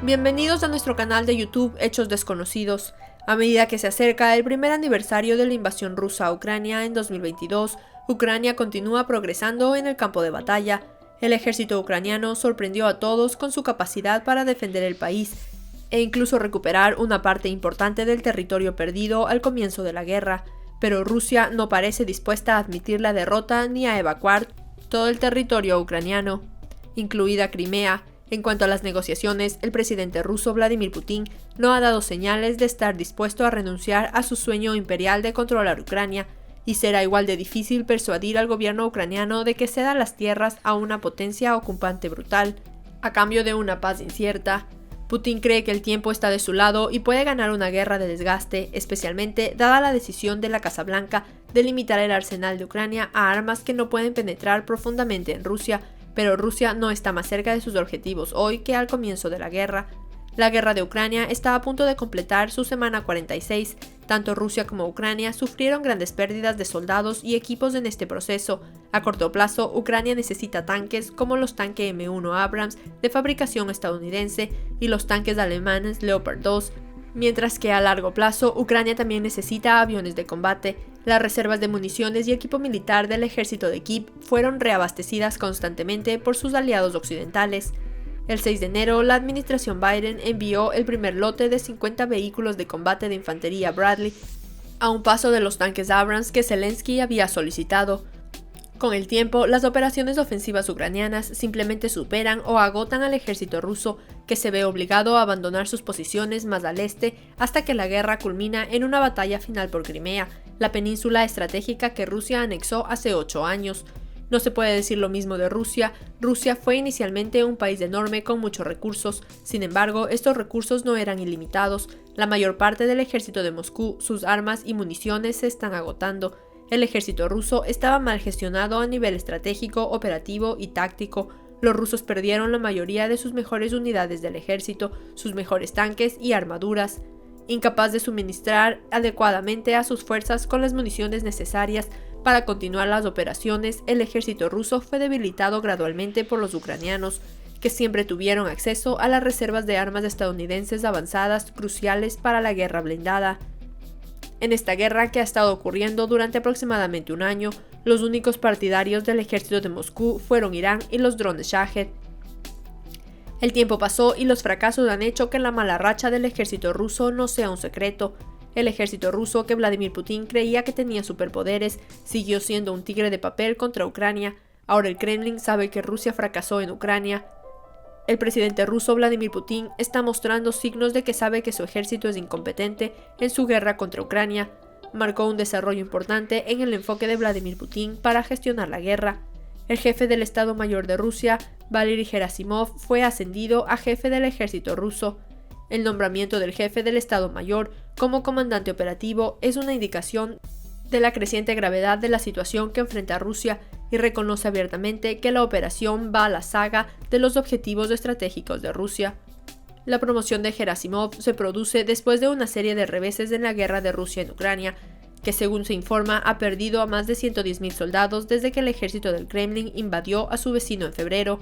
Bienvenidos a nuestro canal de YouTube Hechos Desconocidos. A medida que se acerca el primer aniversario de la invasión rusa a Ucrania en 2022, Ucrania continúa progresando en el campo de batalla. El ejército ucraniano sorprendió a todos con su capacidad para defender el país e incluso recuperar una parte importante del territorio perdido al comienzo de la guerra. Pero Rusia no parece dispuesta a admitir la derrota ni a evacuar todo el territorio ucraniano, incluida Crimea. En cuanto a las negociaciones, el presidente ruso Vladimir Putin no ha dado señales de estar dispuesto a renunciar a su sueño imperial de controlar Ucrania, y será igual de difícil persuadir al gobierno ucraniano de que ceda las tierras a una potencia ocupante brutal, a cambio de una paz incierta. Putin cree que el tiempo está de su lado y puede ganar una guerra de desgaste, especialmente dada la decisión de la Casa Blanca de limitar el arsenal de Ucrania a armas que no pueden penetrar profundamente en Rusia. Pero Rusia no está más cerca de sus objetivos hoy que al comienzo de la guerra. La guerra de Ucrania está a punto de completar su semana 46. Tanto Rusia como Ucrania sufrieron grandes pérdidas de soldados y equipos en este proceso. A corto plazo, Ucrania necesita tanques como los tanques M1 Abrams de fabricación estadounidense y los tanques alemanes Leopard 2. Mientras que a largo plazo, Ucrania también necesita aviones de combate. Las reservas de municiones y equipo militar del ejército de Kiev fueron reabastecidas constantemente por sus aliados occidentales. El 6 de enero, la administración Biden envió el primer lote de 50 vehículos de combate de infantería Bradley, a un paso de los tanques Abrams que Zelensky había solicitado. Con el tiempo, las operaciones ofensivas ucranianas simplemente superan o agotan al ejército ruso, que se ve obligado a abandonar sus posiciones más al este hasta que la guerra culmina en una batalla final por Crimea, la península estratégica que Rusia anexó hace 8 años. No se puede decir lo mismo de Rusia. Rusia fue inicialmente un país enorme con muchos recursos. Sin embargo, estos recursos no eran ilimitados. La mayor parte del ejército de Moscú, sus armas y municiones se están agotando. El ejército ruso estaba mal gestionado a nivel estratégico, operativo y táctico. Los rusos perdieron la mayoría de sus mejores unidades del ejército, sus mejores tanques y armaduras. Incapaz de suministrar adecuadamente a sus fuerzas con las municiones necesarias para continuar las operaciones, el ejército ruso fue debilitado gradualmente por los ucranianos, que siempre tuvieron acceso a las reservas de armas estadounidenses avanzadas cruciales para la guerra blindada. En esta guerra, que ha estado ocurriendo durante aproximadamente un año, los únicos partidarios del ejército de Moscú fueron Irán y los drones Shahed. El tiempo pasó y los fracasos han hecho que la mala racha del ejército ruso no sea un secreto. El ejército ruso, que Vladimir Putin creía que tenía superpoderes, siguió siendo un tigre de papel contra Ucrania. Ahora el Kremlin sabe que Rusia fracasó en Ucrania. El presidente ruso Vladimir Putin está mostrando signos de que sabe que su ejército es incompetente en su guerra contra Ucrania. Marcó un desarrollo importante en el enfoque de Vladimir Putin para gestionar la guerra. El jefe del Estado Mayor de Rusia, Valery Gerasimov, fue ascendido a jefe del ejército ruso. El nombramiento del jefe del Estado Mayor como comandante operativo es una indicación de la creciente gravedad de la situación que enfrenta Rusia y reconoce abiertamente que la operación va a la saga de los objetivos estratégicos de Rusia. La promoción de Gerasimov se produce después de una serie de reveses en la guerra de Rusia en Ucrania, que según se informa ha perdido a más de 110.000 soldados desde que el ejército del Kremlin invadió a su vecino en febrero.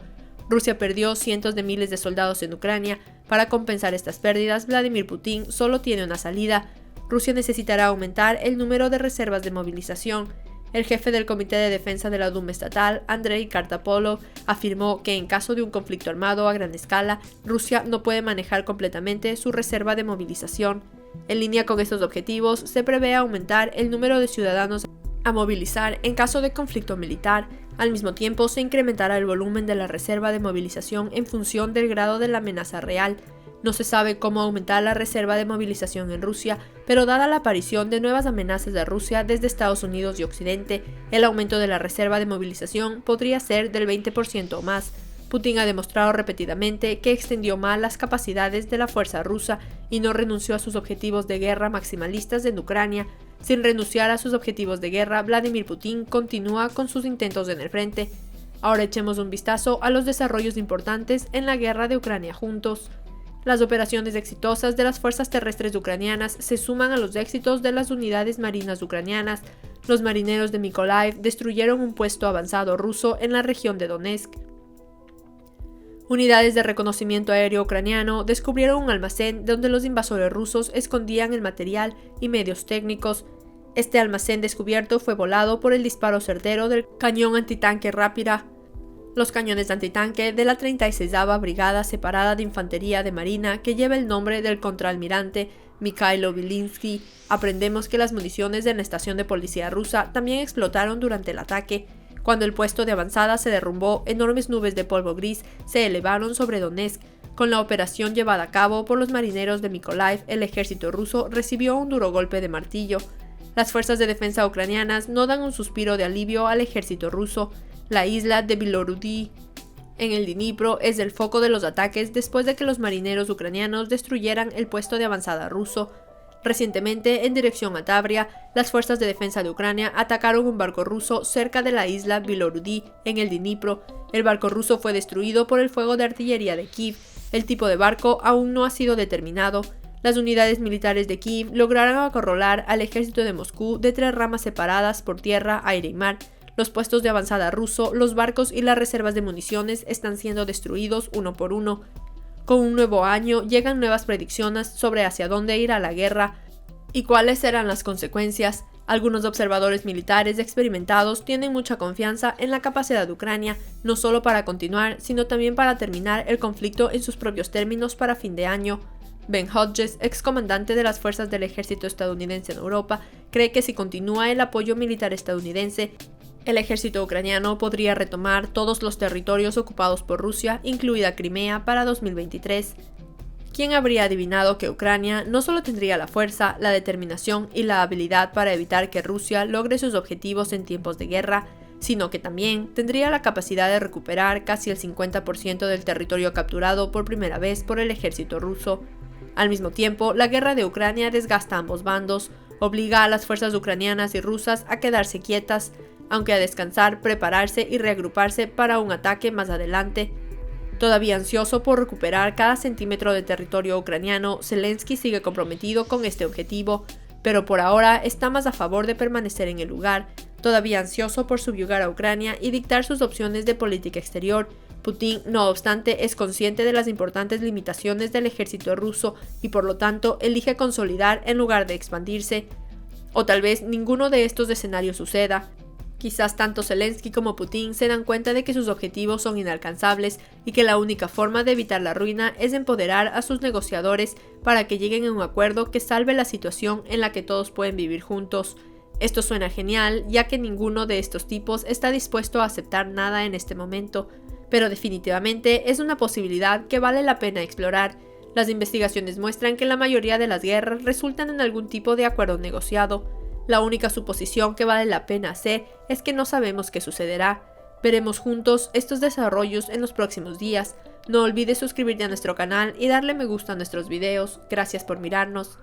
Rusia perdió cientos de miles de soldados en Ucrania. Para compensar estas pérdidas, Vladimir Putin solo tiene una salida. Rusia necesitará aumentar el número de reservas de movilización. El jefe del Comité de Defensa de la Duma Estatal, Andrei Kartapolov, afirmó que en caso de un conflicto armado a gran escala, Rusia no puede manejar completamente su reserva de movilización. En línea con estos objetivos, se prevé aumentar el número de ciudadanos a movilizar en caso de conflicto militar. Al mismo tiempo, se incrementará el volumen de la reserva de movilización en función del grado de la amenaza real. No se sabe cómo aumentar la reserva de movilización en Rusia, pero dada la aparición de nuevas amenazas de Rusia desde Estados Unidos y Occidente, el aumento de la reserva de movilización podría ser del 20% o más. Putin ha demostrado repetidamente que extendió mal las capacidades de la fuerza rusa y no renunció a sus objetivos de guerra maximalistas en Ucrania. Sin renunciar a sus objetivos de guerra, Vladimir Putin continúa con sus intentos en el frente. Ahora echemos un vistazo a los desarrollos importantes en la guerra de Ucrania juntos. Las operaciones exitosas de las fuerzas terrestres ucranianas se suman a los éxitos de las unidades marinas ucranianas. Los marineros de Mykolaiv destruyeron un puesto avanzado ruso en la región de Donetsk. Unidades de reconocimiento aéreo ucraniano descubrieron un almacén donde los invasores rusos escondían el material y medios técnicos. Este almacén descubierto fue volado por el disparo certero del cañón antitanque Rápida. Los cañones de antitanque de la 36ª Brigada Separada de Infantería de Marina, que lleva el nombre del contraalmirante Mikhailo Vilinsky. Aprendemos que las municiones de la estación de policía rusa también explotaron durante el ataque. Cuando el puesto de avanzada se derrumbó, enormes nubes de polvo gris se elevaron sobre Donetsk. Con la operación llevada a cabo por los marineros de Mykolaiv, el ejército ruso recibió un duro golpe de martillo. Las fuerzas de defensa ucranianas no dan un suspiro de alivio al ejército ruso. La isla de Bilorudy, en el Dnipro, es el foco de los ataques después de que los marineros ucranianos destruyeran el puesto de avanzada ruso. Recientemente, en dirección a Tavria, las fuerzas de defensa de Ucrania atacaron un barco ruso cerca de la isla Bilorudy, en el Dnipro. El barco ruso fue destruido por el fuego de artillería de Kiev. El tipo de barco aún no ha sido determinado. Las unidades militares de Kiev lograron acorralar al ejército de Moscú de 3 ramas separadas por tierra, aire y mar. Los puestos de avanzada ruso, los barcos y las reservas de municiones están siendo destruidos uno por uno. Con un nuevo año llegan nuevas predicciones sobre hacia dónde irá la guerra y cuáles serán las consecuencias. Algunos observadores militares experimentados tienen mucha confianza en la capacidad de Ucrania, no solo para continuar, sino también para terminar el conflicto en sus propios términos para fin de año. Ben Hodges, excomandante de las fuerzas del ejército estadounidense en Europa, cree que si continúa el apoyo militar estadounidense, el ejército ucraniano podría retomar todos los territorios ocupados por Rusia, incluida Crimea, para 2023. ¿Quién habría adivinado que Ucrania no solo tendría la fuerza, la determinación y la habilidad para evitar que Rusia logre sus objetivos en tiempos de guerra, sino que también tendría la capacidad de recuperar casi el 50% del territorio capturado por primera vez por el ejército ruso? Al mismo tiempo, la guerra de Ucrania desgasta a ambos bandos, obliga a las fuerzas ucranianas y rusas a quedarse quietas, aunque a descansar, prepararse y reagruparse para un ataque más adelante. Todavía ansioso por recuperar cada centímetro de territorio ucraniano, Zelensky sigue comprometido con este objetivo, pero por ahora está más a favor de permanecer en el lugar. Todavía ansioso por subyugar a Ucrania y dictar sus opciones de política exterior, Putin, no obstante, es consciente de las importantes limitaciones del ejército ruso y por lo tanto elige consolidar en lugar de expandirse. O tal vez ninguno de estos escenarios suceda. Quizás tanto Zelensky como Putin se dan cuenta de que sus objetivos son inalcanzables y que la única forma de evitar la ruina es empoderar a sus negociadores para que lleguen a un acuerdo que salve la situación en la que todos pueden vivir juntos. Esto suena genial, ya que ninguno de estos tipos está dispuesto a aceptar nada en este momento, pero definitivamente es una posibilidad que vale la pena explorar. Las investigaciones muestran que la mayoría de las guerras resultan en algún tipo de acuerdo negociado. La única suposición que vale la pena hacer es que no sabemos qué sucederá. Veremos juntos estos desarrollos en los próximos días. No olvides suscribirte a nuestro canal y darle me gusta a nuestros videos. Gracias por mirarnos.